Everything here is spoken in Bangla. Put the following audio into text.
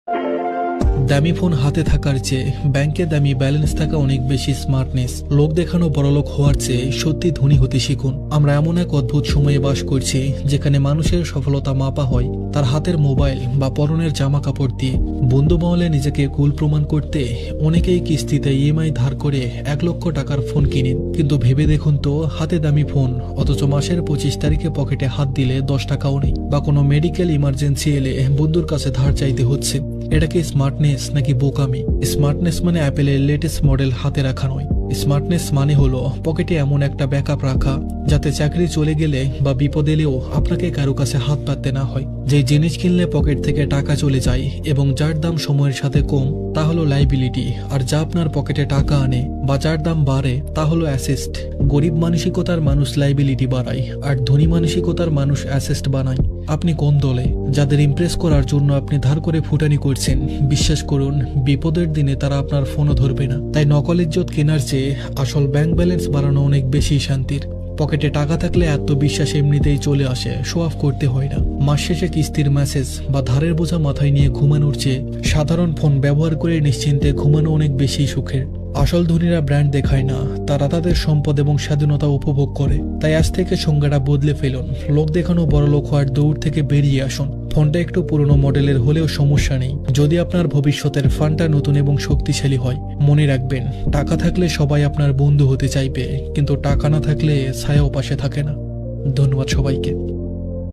দামি ফোন হাতে থাকার চেয়ে ব্যাংকে দামি ব্যালেন্স থাকা অনেক বেশি স্মার্টনেস। লোক দেখানো বড়লোক হওয়ার চেয়ে সত্যি ধনী হতে শিখুন। আমরা এমন এক অদ্ভুত সময়ে বাস করছি যেখানে মানুষের সফলতা মাপা হয় তার হাতের মোবাইল বা পরনের জামা কাপড় দিয়ে। বন্ধু মহলে নিজেকে কুল প্রমাণ করতে অনেকেই কিস্তিতে ইএমআই ধার করে 1 লক্ষ টাকার ফোন কিনেন। কিন্তু ভেবে দেখুন তো, হাতে দামি ফোন অথচ মাসের 25 তারিখে পকেটে হাত দিলে 10 টাকাও নেই, বা কোনো মেডিকেল ইমার্জেন্সি এলে বন্ধুর কাছে ধার চাইতে হচ্ছে। এটা কি স্মার্টনেস নাকি বোকামি? স্মার্টনেস মানে অ্যাপেলের লেটেস্ট মডেল হাতে রাখা নয়। স্মার্টনেস মানে হলো পকেটে এমন একটা ব্যাকআপ রাখা যাতে চাকরি চলে গেলে বা বিপদ এলেও আপনাকে কারো কাছে হাত পাততে না হয়। যে জিনিস কিনলে পকেট থেকে টাকা চলে যায় এবং যার দাম সময়ের সাথে কম তা হলো লাইবিলিটি, আর যা আপনার পকেটে টাকা আনে বা যার দাম বাড়ে তা হলো অ্যাসেস্ট। গরিব মানসিকতার মানুষ লাইবিলিটি বাড়ায় আর ধনী মানসিকতার মানুষ অ্যাসেস্ট বানায়। আপনি কোন দলে? যাদের ইমপ্রেস করার জন্য আপনি ধার করে ফুটানি করছেন, বিশ্বাস করুন বিপদের দিনে তারা আপনার ফোনও ধরবে না। তাই নকল ইজ্জত কেনার চেয়ে আসল ব্যাংক ব্যালেন্স বাড়ানো অনেক বেশি শান্তির। পকেটে টাকা থাকলে আত্মবিশ্বাস এমনিতেই চলে আসে, শো অফ করতে হয় না। মাস শেষে কিস্তির মেসেজ বা ধারের বোঝা মাথায় নিয়ে ঘুমানোর চেয়ে সাধারণ ফোন ব্যবহার করে নিশ্চিন্তে ঘুমানো অনেক বেশি সুখের। আসল ধনীরা ব্র্যান্ড দেখায় না, তারা তাদের সম্পদ এবং স্বাধীনতা উপভোগ করে। তাই আজ থেকে সংজ্ঞাটা বদলে ফেলুন। লোক দেখানো বড় লোক হওয়ার দৌড় থেকে বেরিয়ে আসুন। ফোনটা একটু পুরনো মডেলের হলেও সমস্যা নেই, যদি আপনার ভবিষ্যতের ফান্ডটা নতুন এবং শক্তিশালী হয়। মনে রাখবেন, টাকা থাকলে সবাই আপনার বন্ধু হতে চাইবে, কিন্তু টাকা না থাকলে ছায়াও পাশে থাকে না। ধন্যবাদ সবাইকে।